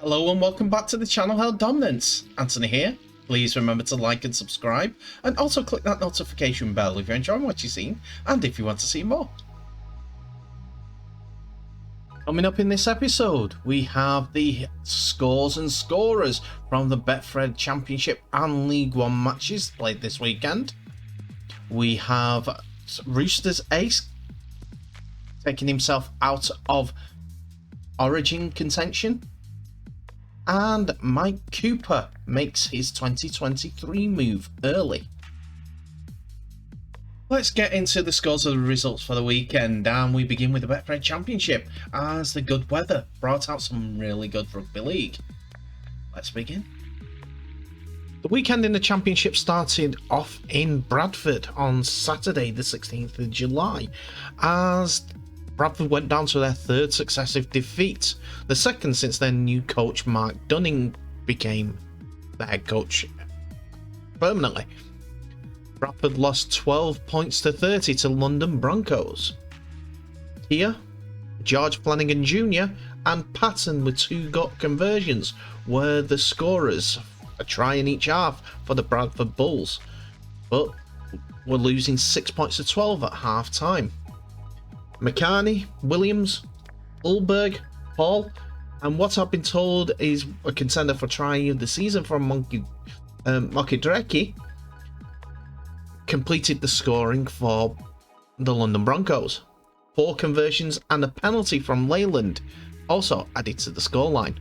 Hello and welcome back to the channel Held Dominance. Anthony here. Please remember to like and subscribe, and also click that notification bell if you're enjoying what you've seen and if you want to see more. Coming up in this episode, we have the scores and scorers from the Betfred Championship and League One matches played this weekend. We have Roosters ace taking himself out of Origin contention, and Mike Cooper makes his 2023 move early. Let's get into the scores of the results for the weekend, and we begin with the Betfred Championship as the good weather brought out some really good rugby league. Let's begin. The weekend in the Championship started off in Bradford on Saturday the 16th of July as Bradford went down to their third successive defeat, the second since their new coach Mark Dunning became the head coach permanently. Bradford lost 12 points to 30 to London Broncos. Here, George Flanagan Jr. and Patton with two conversions were the scorers, a try in each half for the Bradford Bulls, but were losing 6 points to 12 at half time. McCarney, Williams, Ulberg, Paul, and what I've been told is a contender for try of the season from Mokidreki, completed the scoring for the London Broncos. 4 conversions and a penalty from Leyland also added to the scoreline.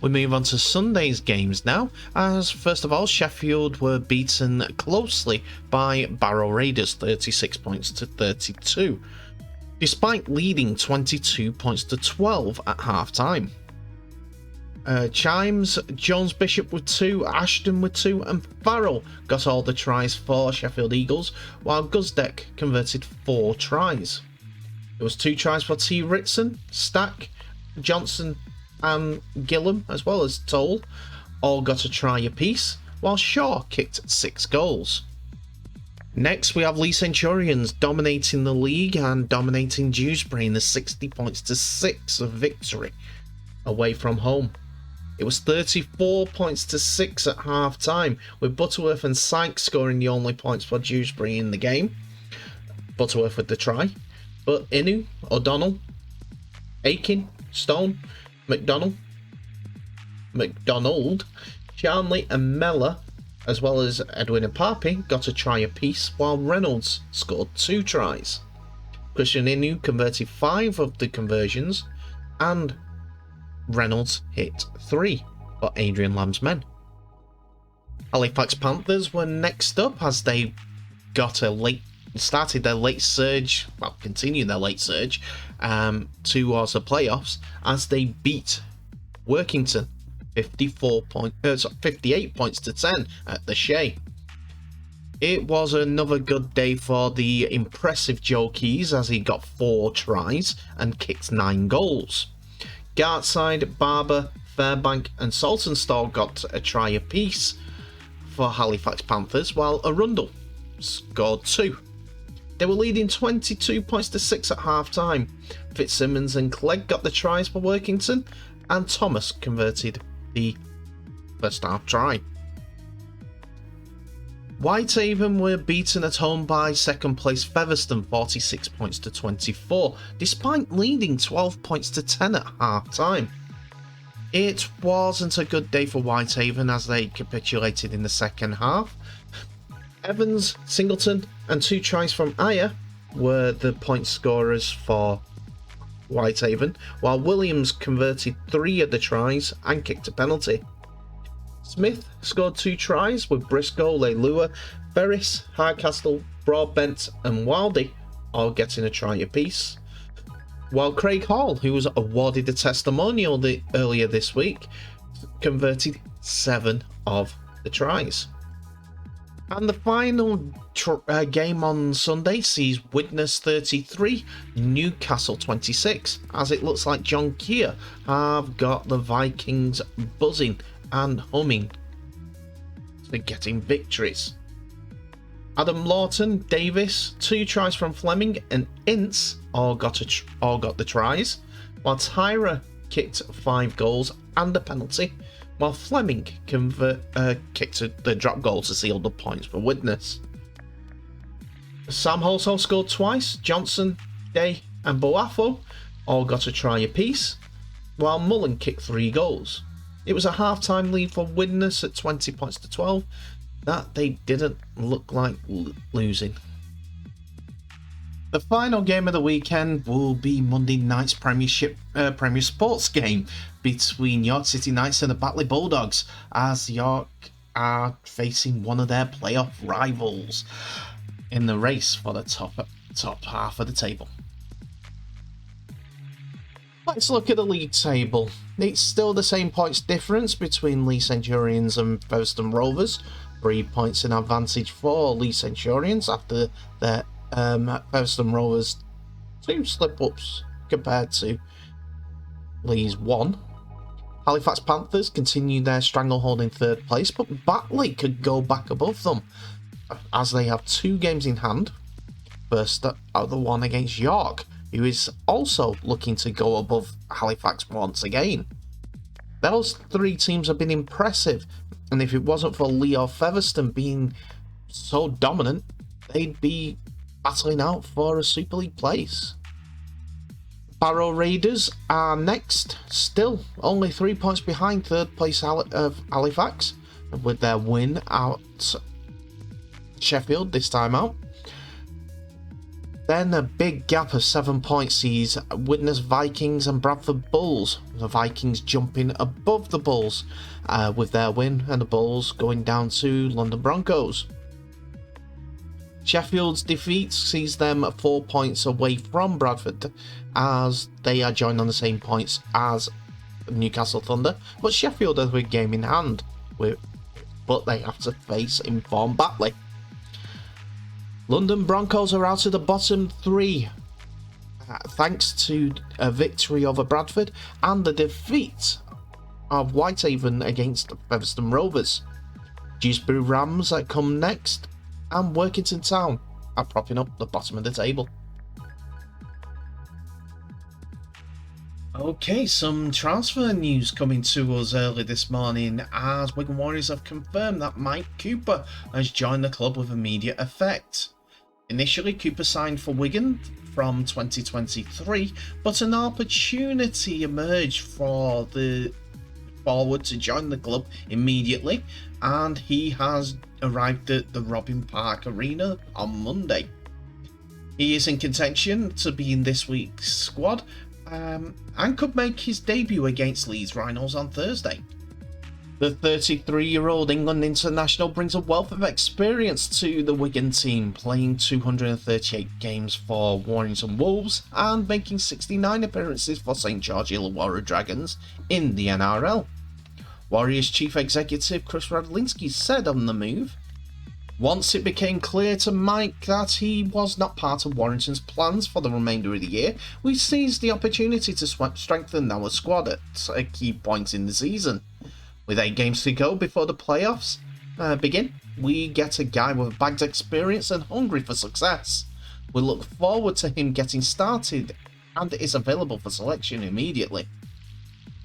We move on to Sunday's games now, as first of all Sheffield were beaten closely by Barrow Raiders 36 points to 32. Despite leading 22 points to 12 at half time. Chimes, Jones Bishop with 2, Ashton with 2, and Farrell got all the tries for Sheffield Eagles, while Guzdeck converted 4 tries. There was 2 tries for T. Ritson, Stack, Johnson and Gillam, as well as Toll, all got a try apiece, while Shaw kicked 6 goals. Next, we have Lee Centurions dominating the league and dominating Dewsbury in the 60 points to 6 of victory away from home. It was 34 points to 6 at half time, with Butterworth and Sykes scoring the only points for Dewsbury in the game. Butterworth with the try, but Inu, O'Donnell, Aiken, Stone, McDonald, Charnley and Mellor, as well as Edwin and Papi, got a try apiece, while Reynolds scored 2 tries. Christian Inu converted 5 of the conversions, and Reynolds hit 3 for Adrian Lamb's men. Halifax Panthers were next up as they continued their late surge towards the playoffs as they beat Workington 58 points to 10 at the Shea. It was another good day for the impressive Joe Keys as he got 4 tries and kicked 9 goals. Gartside, Barber, Fairbank and Saltonstall got a try apiece for Halifax Panthers, while Arundel scored 2. They were leading 22 points to 6 at half time. Fitzsimmons and Clegg got the tries for Workington, and Thomas converted the first half try. Whitehaven were beaten at home by second place Featherstone 46 points to 24, despite leading 12 points to 10 at half time. It wasn't a good day for Whitehaven as they capitulated in the second half. Evans, Singleton and 2 tries from Ayer were the point scorers for Whitehaven, while Williams converted 3 of the tries and kicked a penalty. Smith scored 2 tries with Briscoe, Leilua, Ferris, Hardcastle, Broadbent and Wildy all getting a try apiece, while Craig Hall, who was awarded a testimonial earlier this week, converted 7 of the tries. And the final game on Sunday sees Widnes 33, Newcastle 26, as it looks like John Keir have got the Vikings buzzing and humming for getting victories. Adam Lawton, Davis, 2 tries from Fleming and Ince all got the tries, while Tyra kicked 5 goals and a penalty, while Fleming kicked the drop goal to seal the points for Widnes. Sam also scored twice. Johnson, Day and Boafo all got a try apiece, while Mullen kicked 3 goals. It was a half-time lead for Widnes at 20 points to 12 that they didn't look like losing. The final game of the weekend will be Monday night's Premier Sports game between York City Knights and the Batley Bulldogs, as York are facing one of their playoff rivals in the race for the top half of the table. Let's look at the league table. It's still the same points difference between Leigh Centurions and Featherstone Rovers. 3 points in advantage for Leigh Centurions after their Featherstone Rovers 2 slip-ups compared to Leigh's 1. Halifax Panthers continue their stranglehold in 3rd place, but Batley could go back above them as they have 2 games in hand. First are the one against York, who is also looking to go above Halifax once again. Those 3 teams have been impressive, and if it wasn't for Leigh or Featherstone being so dominant, they'd be battling out for a Super League place. Barrow Raiders are next, still only 3 points behind 3rd place of Halifax, with their win out Sheffield this time out. Then a big gap of 7 points sees Widnes Vikings and Bradford Bulls. The Vikings jumping above the Bulls with their win, and the Bulls going down to London Broncos. Sheffield's defeat sees them 4 points away from Bradford, as they are joined on the same points as Newcastle Thunder, but Sheffield has a big game in hand, but they have to face informed Batley. London Broncos are out of the bottom 3 thanks to a victory over Bradford and the defeat of Whitehaven against Featherstone Rovers. Dewsbury Rams come next, and Workington Town are propping up the bottom of the table. Okay, some transfer news coming to us early this morning, as Wigan Warriors have confirmed that Mike Cooper has joined the club with immediate effect. Initially, Cooper signed for Wigan from 2023, but an opportunity emerged for the forward to join the club immediately, and he has arrived at the Robin Park Arena on Monday. He is in contention to be in this week's squad, and could make his debut against Leeds Rhinos on Thursday. The 33-year-old England international brings a wealth of experience to the Wigan team, playing 238 games for Warrington Wolves and making 69 appearances for St George Illawarra Dragons in the NRL. Warriors chief executive Chris Radley said on the move, "Once it became clear to Mike that he was not part of Warrington's plans for the remainder of the year, we seized the opportunity to strengthen our squad at a key point in the season. With 8 games to go before the playoffs begin, we get a guy with bagged experience and hungry for success. We look forward to him getting started and is available for selection immediately."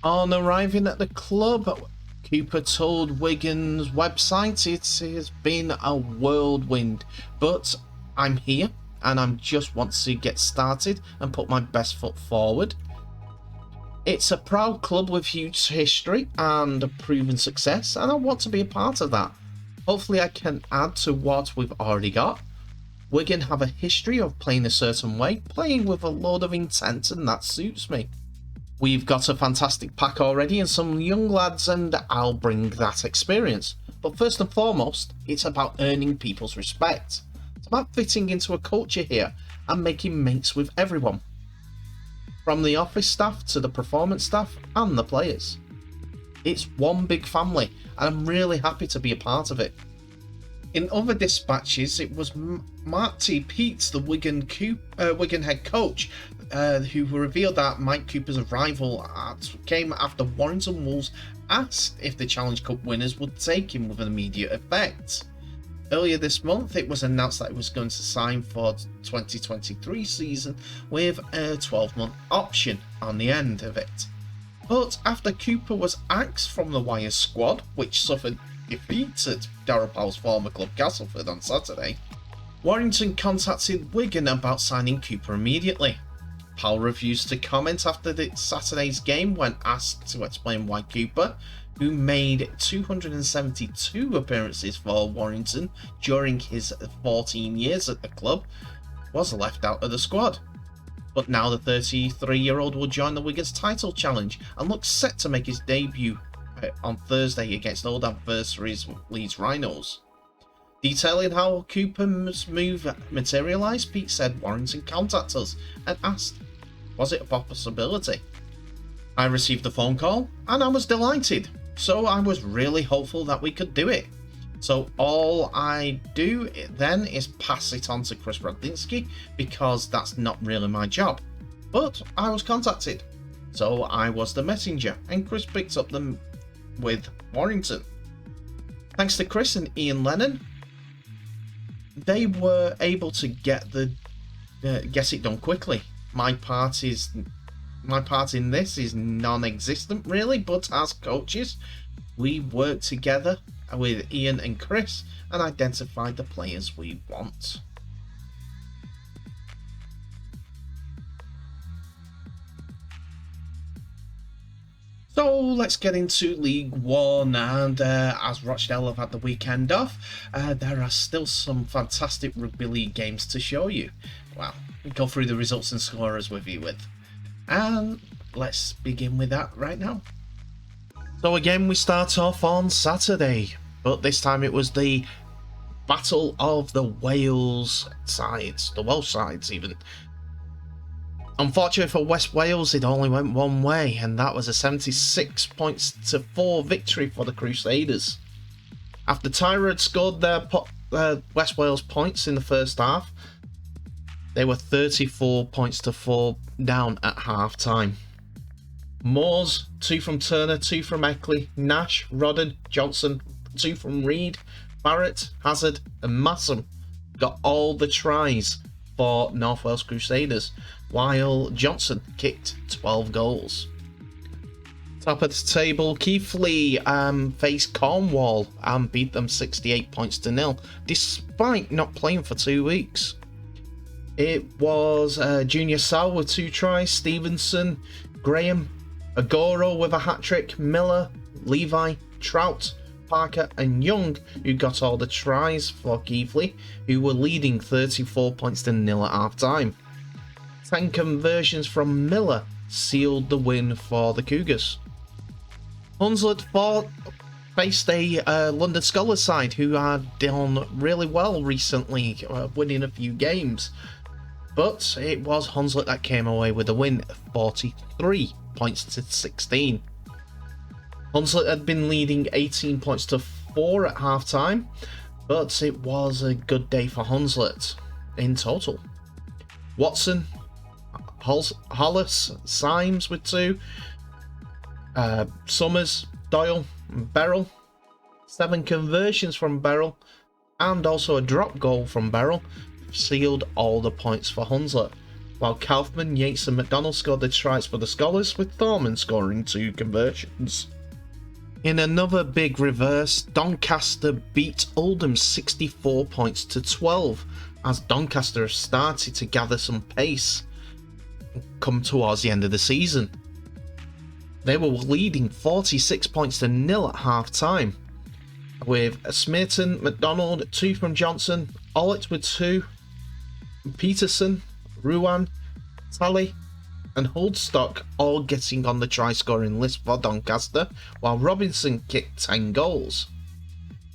On arriving at the club, Cooper told Wigan's website, "It has been a whirlwind, but I'm here and I just want to get started and put my best foot forward. It's a proud club with huge history and a proven success, and I want to be a part of that. Hopefully I can add to what we've already got. Wigan have a history of playing a certain way, playing with a load of intent, and that suits me. We've got a fantastic pack already and some young lads, and I'll bring that experience. But first and foremost, it's about earning people's respect. It's about fitting into a culture here and making mates with everyone, from the office staff to the performance staff and the players. It's one big family, and I'm really happy to be a part of it." In other dispatches, it was Mark T. Peets, the Wigan head coach, who revealed that Mike Cooper's arrival came after Warrington Wolves asked if the Challenge Cup winners would take him with an immediate effect. Earlier this month, it was announced that he was going to sign for the 2023 season with a 12-month option on the end of it. But after Cooper was axed from the Wires squad, which suffered defeat at Darrell Powell's former club Castleford on Saturday, Warrington contacted Wigan about signing Cooper immediately. Powell refused to comment after Saturday's game when asked to explain why Cooper, who made 272 appearances for Warrington during his 14 years at the club, was left out of the squad. But now the 33-year-old will join the Wigan's title challenge and looks set to make his debut on Thursday against old adversaries Leeds Rhinos. Detailing how Cooper's move materialised, Pete said Warrington contacted us and asked, was it a possibility? I received the phone call and I was delighted, so I was really hopeful that we could do it. So all I do then is pass it on to Chris Radley because that's not really my job. But I was contacted, so I was the messenger and Chris picked up them with Warrington. Thanks to Chris and Ian Lennon, they were able to get it done quickly. My part in this is non-existent really, but as coaches, we work together with Ian and Chris and identified the players we want. So let's get into League One, and as Rochdale have had the weekend off, there are still some fantastic rugby league games to show you. Well, we'll go through the results and scorers with you and let's begin with that right now. So again, we start off on Saturday, but this time it was the battle of the Wales sides, the Welsh sides even. Unfortunately for West Wales, it only went one way, and that was a 76-4 victory for the Crusaders. After Tyra had scored their West Wales points in the first half, they were 34-4 down at half time. Moores, 2 from Turner, 2 from Eckley, Nash, Rodden, Johnson, 2 from Reed, Barrett, Hazard and Massam got all the tries for North Wales Crusaders, while Johnson kicked 12 goals. Top of the table, Keighley faced Cornwall and beat them 68-0, despite not playing for 2 weeks. It was Junior Sal with 2 tries, Stevenson, Graham, Agoro with a hat-trick, Miller, Levi, Trout, Parker and Young, who got all the tries for Keighley, who were leading 34-0 at half-time. 10 conversions from Miller sealed the win for the Cougars. Hunslet faced a London Scholars side who had done really well recently, winning a few games. But it was Hunslet that came away with a win, 43-16. Hunslet had been leading 18-4 at half-time, but it was a good day for Hunslet in total. Watson, Hollis, Symes with 2, Summers, Doyle, and Beryl. 7 conversions from Beryl, and also a drop goal from Beryl sealed all the points for Hunslet, while Kaufman, Yates and McDonald scored the tries for the Scholars, with Thorman scoring 2 conversions. In another big reverse, Doncaster beat Oldham 64-12, as Doncaster have started to gather some pace come towards the end of the season. They were leading 46-0 at half time, with Smearton, McDonald, 2 from Johnson, Ollett with 2, Peterson, Ruan, Talley and Holdstock all getting on the try scoring list for Doncaster, while Robinson kicked 10 goals.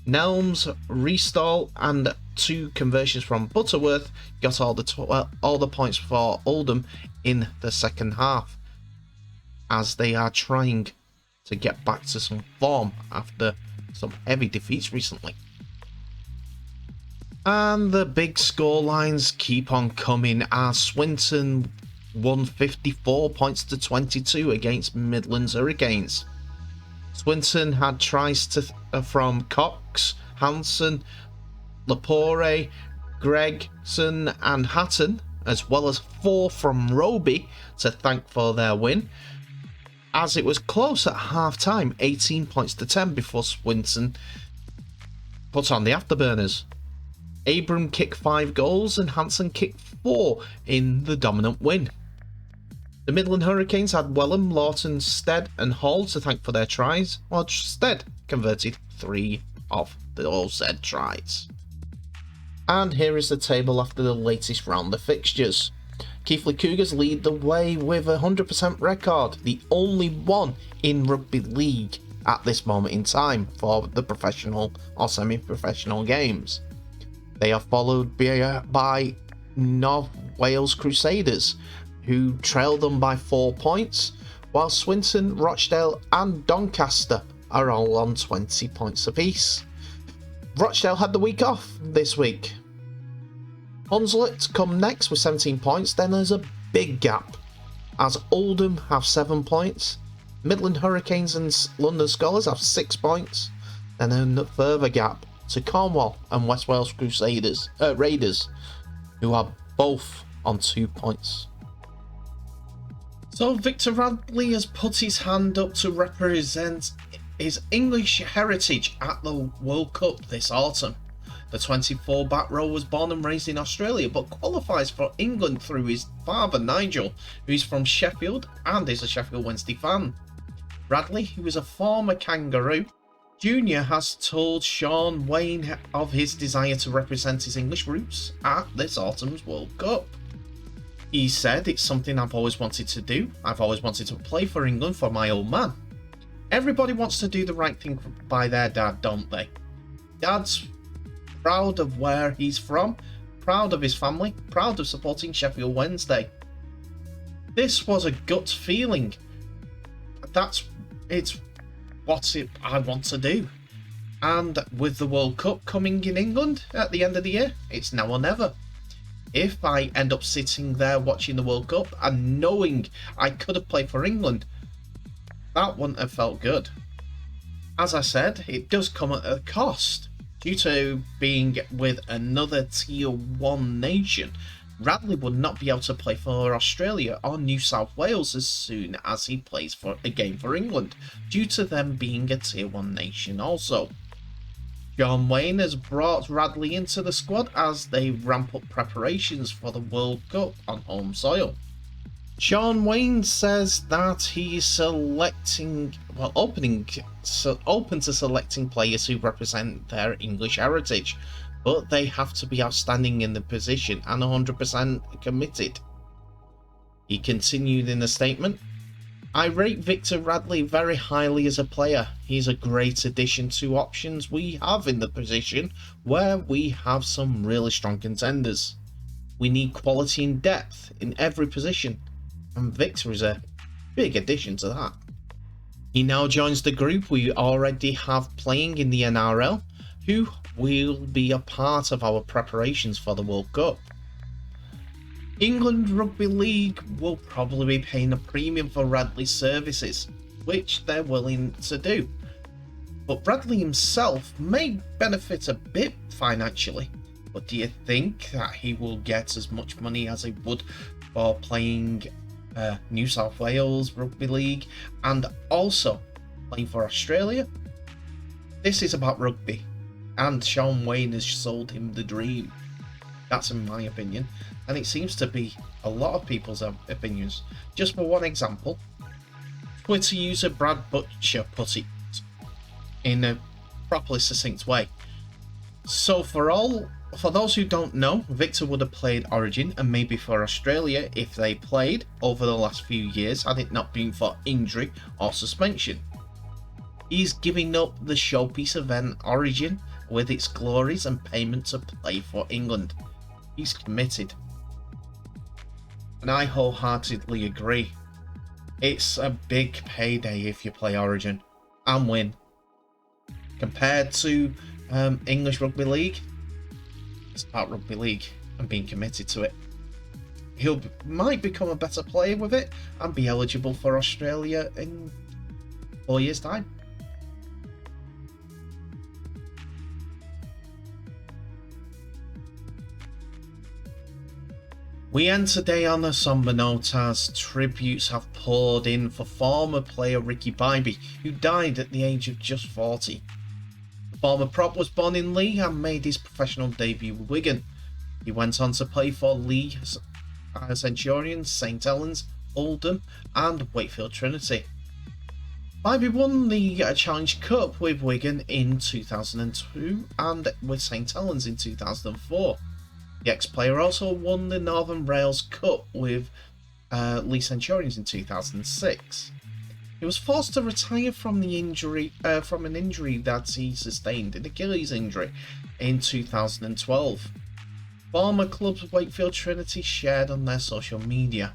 Nelms, Restall and 2 conversions from Butterworth got all the points for Oldham in the second half, as they are trying to get back to some form after some heavy defeats recently. And the big scorelines keep on coming, as Swinton won 54-22 against Midlands Hurricanes. Swinton had tries from Cox, Hansen, Lapore, Gregson and Hatton, as well as 4 from Roby to thank for their win. as it was close at half-time, 18 points to 10 before Swinton put on the afterburners. Abram kicked 5 goals and Hansen kicked 4 in the dominant win. The Midland Hurricanes had Wellham, Lawton, Stead and Hall to thank for their tries, while Stead converted 3 of those said tries. And here is the table after the latest round of fixtures. Keighley Cougars lead the way with a 100% record, the only one in rugby league at this moment in time for the professional or semi-professional games. They are followed by North Wales Crusaders, who trail them by 4 points, while Swinton, Rochdale and Doncaster are all on 20 points apiece. Rochdale had the week off this week. Hunslet come next with 17 points, then there's a big gap, as Oldham have 7 points, Midland Hurricanes and London Scholars have 6 points, then a further gap to Cornwall and West Wales Raiders, who are both on 2 points. So Victor Radley has put his hand up to represent his English heritage at the World Cup this autumn. The 24 back row was born and raised in Australia, but qualifies for England through his father Nigel, who is from Sheffield and is a Sheffield Wednesday fan. Radley, who is a former Kangaroo, Junior has told Sean Wayne of his desire to represent his English roots at this autumn's World Cup. He said, "It's something I've always wanted to do. I've always wanted to play for England for my old man. Everybody wants to do the right thing by their dad, don't they? Dad's proud of where he's from, proud of his family, proud of supporting Sheffield Wednesday. This was a gut feeling. It's what I want to do. And with the World Cup coming in England at the end of the year, it's now or never. If I end up sitting there watching the World Cup and knowing I could have played for England, that wouldn't have felt good. As I said, it does come at a cost. Due to being with another Tier 1 nation, Radley would not be able to play for Australia or New South Wales as soon as he plays for a game for England, due to them being a Tier 1 nation also. John Wayne has brought Radley into the squad as they ramp up preparations for the World Cup on home soil. Sean Wayne says that he is open to selecting players who represent their English heritage, but they have to be outstanding in the position and 100% committed. He continued in a statement, "I rate Victor Radley very highly as a player. He's a great addition to options we have in the position where we have some really strong contenders. We need quality and depth in every position, and Victor is a big addition to that. He now joins the group we already have playing in the NRL, who will be a part of our preparations for the World Cup. England Rugby League will probably be paying a premium for Radley's services, which they're willing to do. But Radley himself may benefit a bit financially, but do you think that he will get as much money as he would for playing New South Wales Rugby League and also playing for Australia? This is about rugby, and Sean Wayne has sold him the dream. That's in my opinion, and it seems to be a lot of people's opinions. Just for one example, Twitter user Brad Butcher put it in a properly succinct way. So for those who don't know, Victor would have played Origin and maybe for Australia if they played over the last few years had it not been for injury or suspension. He's giving up the showpiece event Origin with its glories and payment to play for England. He's committed. And I wholeheartedly agree. It's a big payday if you play Origin and win. Compared to English Rugby League, it's about Rugby League and being committed to it. He might become a better player with it and be eligible for Australia in 4 years' time. We end today on a somber note as tributes have poured in for former player Ricky Bibey, who died at the age of just 40. The former prop was born in Leigh and made his professional debut with Wigan. He went on to play for Leigh Centurions, St Helens, Oldham and Wakefield Trinity. Bibey won the Challenge Cup with Wigan in 2002 and with St Helens in 2004. The ex-player also won the Northern Rails Cup with Leigh Centurions in 2006. He was forced to retire from an injury that he sustained, an Achilles injury, in 2012. Former clubs Wakefield Trinity shared on their social media.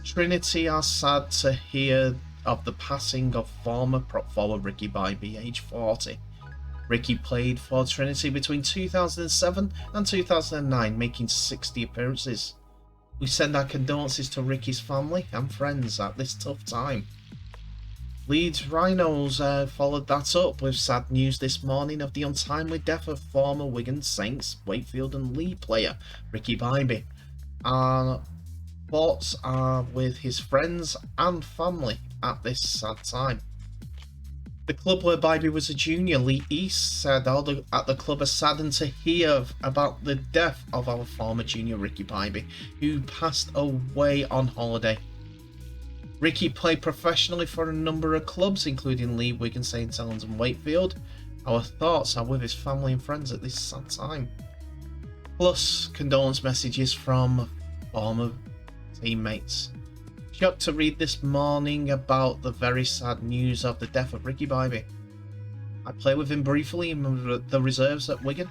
Trinity are sad to hear of the passing of former prop forward Ricky Bibey, age 40. Ricky played for Trinity between 2007 and 2009, making 60 appearances. We send our condolences to Ricky's family and friends at this tough time. Leeds Rhinos followed that up with sad news this morning of the untimely death of former Wigan Saints, Wakefield and Leigh player Ricky Bibey. Our thoughts are with his friends and family at this sad time. The club where Bibey was a junior, Leigh East, said all at the club are saddened to hear about the death of our former junior Ricky Bibey, who passed away on holiday. Ricky played professionally for a number of clubs, including Leigh, Wigan, St Helens and Wakefield. Our thoughts are with his family and friends at this sad time. Plus, condolence messages from former teammates. Shocked to read this morning about the very sad news of the death of Ricky Bibey. I played with him briefly in the reserves at Wigan.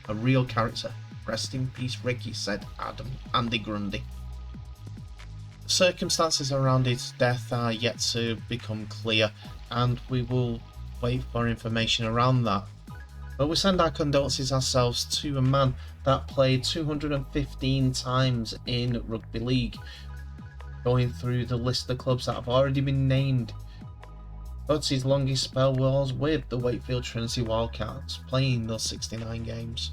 A real character. Rest in peace, Ricky, said Andy Grundy. The circumstances around his death are yet to become clear, and we will wait for information around that. But we send our condolences ourselves to a man that played 215 times in Rugby League. Going through the list of clubs that have already been named. But his longest spell was with the Wakefield Trinity Wildcats, playing those 69 games.